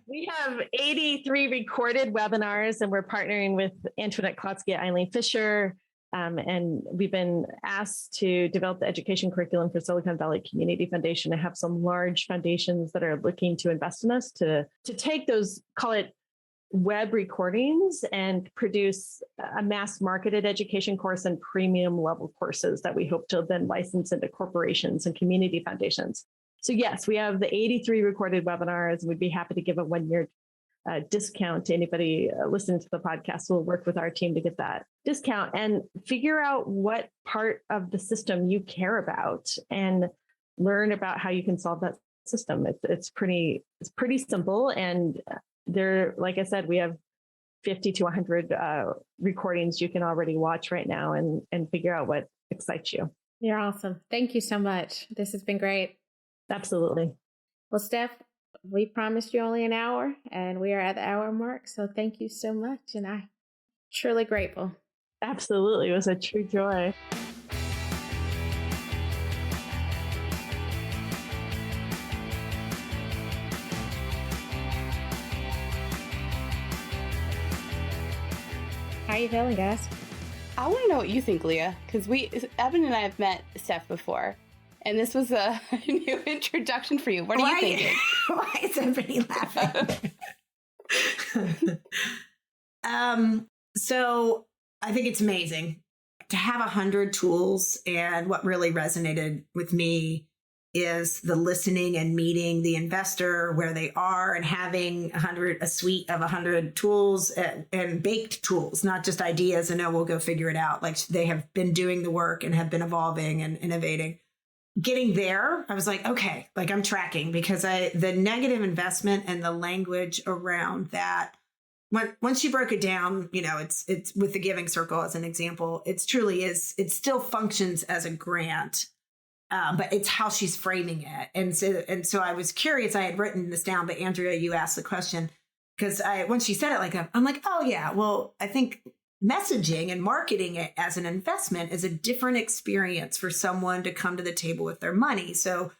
We have 83 recorded webinars, and we're partnering with Antoinette Klotsky, Eileen Fisher, and we've been asked to develop the education curriculum for Silicon Valley Community Foundation to have some large foundations that are looking to invest in us to take those, call it web recordings, and produce a mass marketed education course and premium level courses that we hope to then license into corporations and community foundations. So yes, we have the 83 recorded webinars, and we'd be happy to give a 1-year discount to anybody listening to the podcast. We'll work with our team to get that discount and figure out what part of the system you care about and learn about how you can solve that system. It's pretty simple. And there, like I said, we have 50 to 100 recordings you can already watch right now and figure out what excites you. You're awesome. Thank you so much. This has been great. Absolutely. Well, Steph, we promised you only an hour, and we are at the hour mark. So thank you so much. And I'm truly grateful. Absolutely. It was a true joy. How are you feeling, guys? I want to know what you think, Leah, because Evan and I have met Steph before, and this was a new introduction for you. What are you thinking? Why is everybody laughing? So I think it's amazing to have 100 tools, and what really resonated with me is the listening and meeting the investor where they are and having a suite of 100 tools and baked tools, not just ideas and we'll go figure it out. Like they have been doing the work and have been evolving and innovating. getting there, I was like, okay, like I'm tracking, because the negative investment and the language around that, once you broke it down, it's with the giving circle as an example, it still functions as a grant. But it's how she's framing it. And so I was curious, I had written this down, but Andrea, you asked the question, because when she said it like that, I'm like, oh yeah, well, I think messaging and marketing it as an investment is a different experience for someone to come to the table with their money. So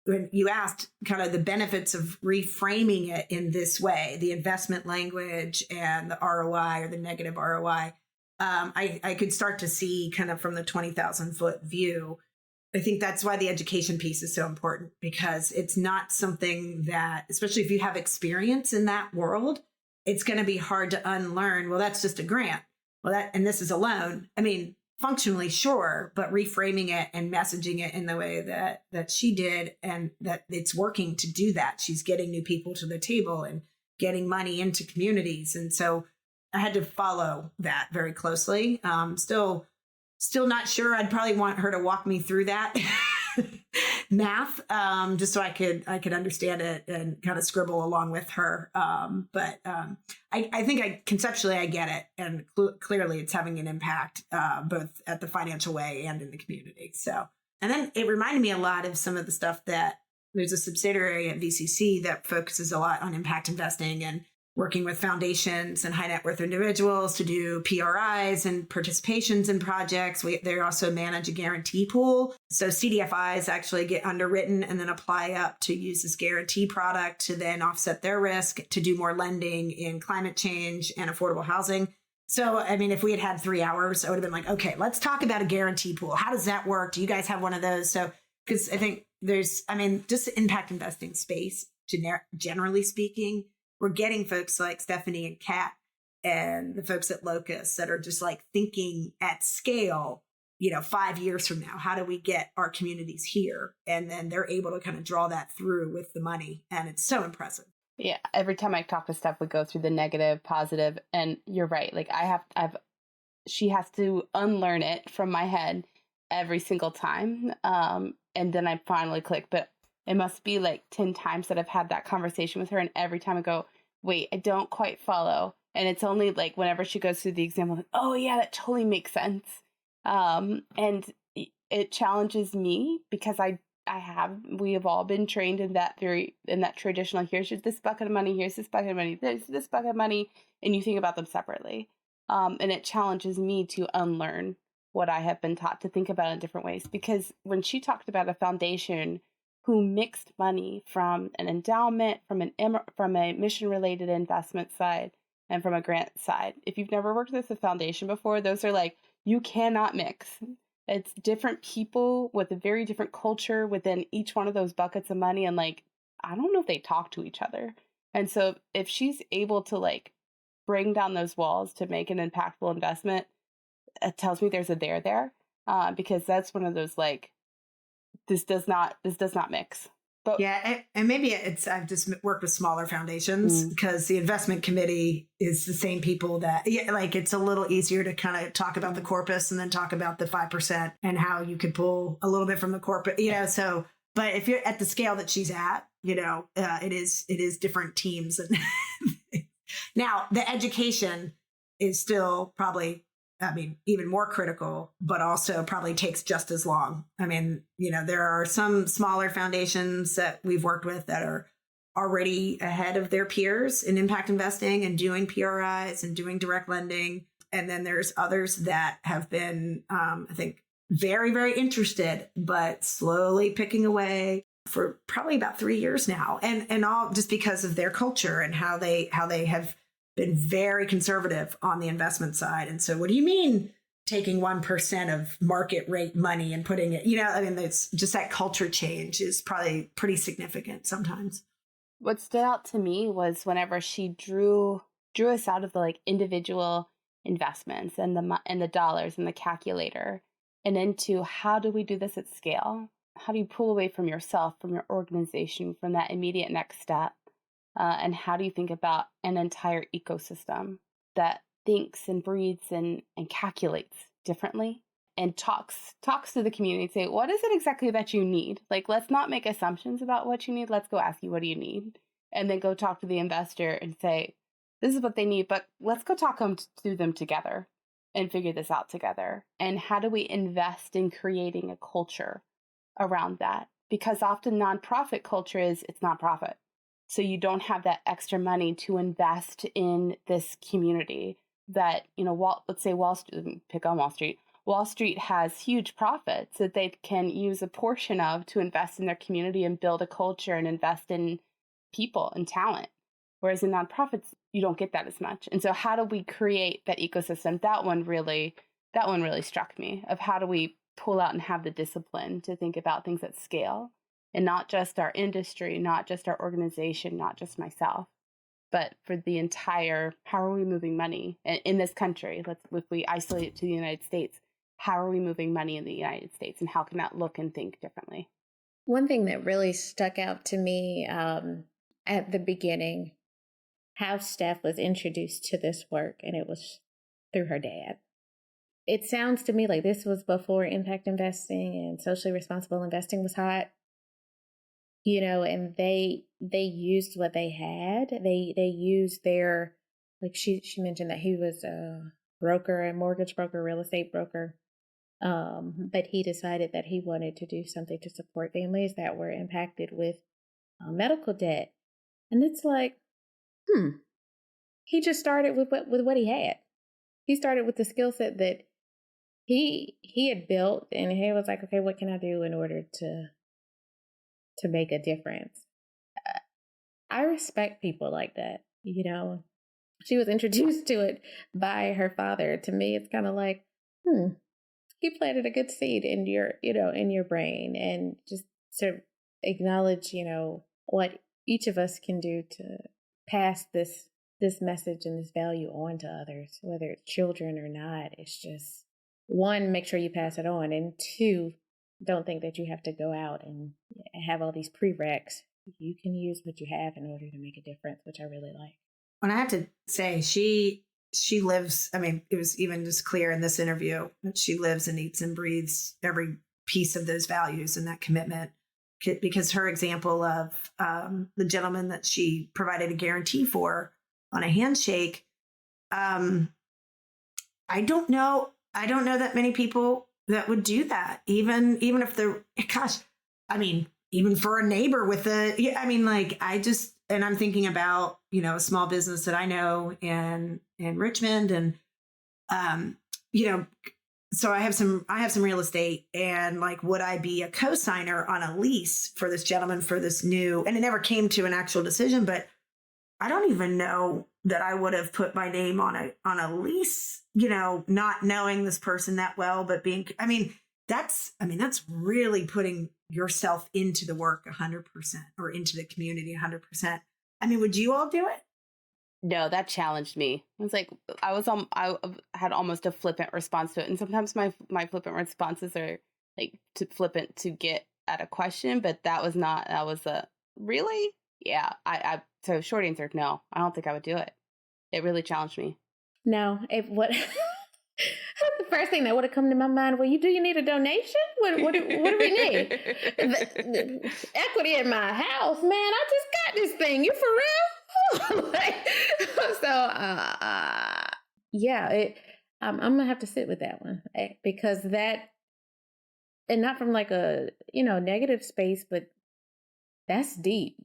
when you asked kind of the benefits of reframing it in this way, the investment language and the ROI or the negative ROI, I could start to see kind of from the 20,000 foot view. I think that's why the education piece is so important, because it's not something that, especially if you have experience in that world, it's going to be hard to unlearn. Well, that's just a grant. And this is a loan. I mean, functionally, sure, but reframing it and messaging it in the way that she did, and that it's working to do that. She's getting new people to the table and getting money into communities. And so I had to follow that very closely. Still not sure. I'd probably want her to walk me through that math, just so I could understand it and kind of scribble along with her. But I think conceptually I get it, and clearly it's having an impact both at the financial way and in the community. So, and then it reminded me a lot of some of the stuff that there's a subsidiary at VCC that focuses a lot on impact investing and working with foundations and high net worth individuals to do PRIs and participations in projects. They also manage a guarantee pool. So CDFIs actually get underwritten and then apply up to use this guarantee product to then offset their risk to do more lending in climate change and affordable housing. So, I mean, if we had 3 hours, I would have been like, okay, let's talk about a guarantee pool. How does that work? Do you guys have one of those? So, because I think just the impact investing space, generally speaking, we're getting folks like Stephanie and Kat and the folks at Locus that are just like thinking at scale, 5 years from now, how do we get our communities here? And then they're able to kind of draw that through with the money. And it's so impressive. Yeah. Every time I talk to Steph, we go through the negative, positive, and you're right. Like she has to unlearn it from my head every single time. And then I finally click, but it must be like 10 times that I've had that conversation with her. And every time I go, wait, I don't quite follow. And it's only like whenever she goes through the example, like, oh yeah, that totally makes sense. And it challenges me because we have all been trained in that traditional, here's this bucket of money, here's this bucket of money, there's this bucket of money, and you think about them separately. And it challenges me to unlearn what I have been taught to think about in different ways. Because when she talked about a foundation who mixed money from an endowment, from a mission-related investment side, and from a grant side. If you've never worked with a foundation before, those are like, you cannot mix. It's different people with a very different culture within each one of those buckets of money. And like, I don't know if they talk to each other. And so if she's able to like bring down those walls to make an impactful investment, it tells me there's a there, because that's one of those like, this does not mix. But yeah, and maybe I've just worked with smaller foundations because the investment committee is the same people that, like it's a little easier to kind of talk about the corpus and then talk about the 5% and how you could pull a little bit from the corporate, so, but if you're at the scale that she's at, it is different teams. And now the education is still probably, even more critical, but also probably takes just as long. There are some smaller foundations that we've worked with that are already ahead of their peers in impact investing and doing PRIs and doing direct lending. And then there's others that have been, I think, very, very interested, but slowly picking away for probably about 3 years now. And all just because of their culture and how they have been very conservative on the investment side. And so what do you mean taking 1% of market rate money and putting it, it's just that culture change is probably pretty significant sometimes. What stood out to me was whenever she drew us out of the like individual investments and the dollars and the calculator and into how do we do this at scale? How do you pull away from yourself, from your organization, from that immediate next step? And how do you think about an entire ecosystem that thinks and breathes and calculates differently? and talks to the community, say, what is it exactly that you need? Like, let's not make assumptions about what you need. Let's go ask you, what do you need? And then go talk to the investor and say, this is what they need, but let's go talk to them together and figure this out together. And how do we invest in creating a culture around that? Because often nonprofit culture is, it's nonprofit. So you don't have that extra money to invest in this community that, let's say Wall Street, pick on Wall Street. Wall Street has huge profits that they can use a portion of to invest in their community and build a culture and invest in people and talent. Whereas in nonprofits, you don't get that as much. And so how do we create that ecosystem? That one really struck me, of how do we pull out and have the discipline to think about things at scale, and not just our industry, not just our organization, not just myself, but for the entire, how are we moving money in this country? If we isolate it to the United States, how are we moving money in the United States, and how can that look and think differently? One thing that really stuck out to me at the beginning, how Steph was introduced to this work, and it was through her dad. It sounds to me like this was before impact investing and socially responsible investing was hot. And they used what they had. They used their, like she mentioned that he was a broker, a mortgage broker, real estate broker. But he decided that he wanted to do something to support families that were impacted with medical debt. And it's like, he just started with what he had. He started with the skill set that he had built, and he was like, okay, what can I do in order to make a difference? I respect people like that. She was introduced to it by her father. To me, it's kind of like, he planted a good seed in your brain, and just to acknowledge, what each of us can do to pass this message and this value on to others, whether it's children or not. It's just, one, make sure you pass it on, and two, don't think that you have to go out and have all these prereqs. You can use what you have in order to make a difference, which I really like. And I have to say, she lives, it was even just clear in this interview that she lives and eats and breathes every piece of those values and that commitment, because her example of the gentleman that she provided a guarantee for on a handshake, I don't know that many people that would do that, even if they're, even for a neighbor with and I'm thinking about, a small business that I know in Richmond, and, so I have some real estate, and would I be a co-signer on a lease for this gentleman for this new, and it never came to an actual decision, but I don't even know that I would have put my name on a lease, not knowing this person that well, but being, that's really putting yourself into the work 100%, or into the community 100%. Would you all do it? No, that challenged me. It was like, I had almost a flippant response to it. And sometimes my flippant responses are like too flippant to get at a question, but that was a really? Yeah. So short answer, no, I don't think I would do it. It really challenged me. No, the first thing that would have come to my mind, well, do you need a donation? What do we need? Equity in my house, man. I just got this thing. You for real? I'm gonna have to sit with that one, because that, and not from like a negative space, but that's deep.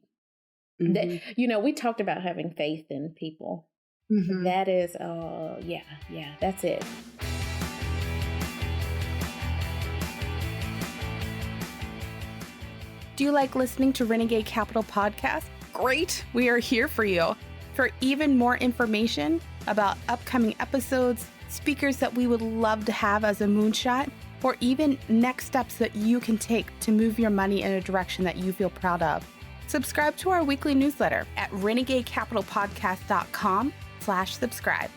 Mm-hmm. That, we talked about having faith in people. Mm-hmm. That is, that's it. Do you like listening to Renegade Capital podcast? Great, we are here for you. For even more information about upcoming episodes, speakers that we would love to have as a moonshot, or even next steps that you can take to move your money in a direction that you feel proud of, subscribe to our weekly newsletter at renegadecapitalpodcast.com/subscribe.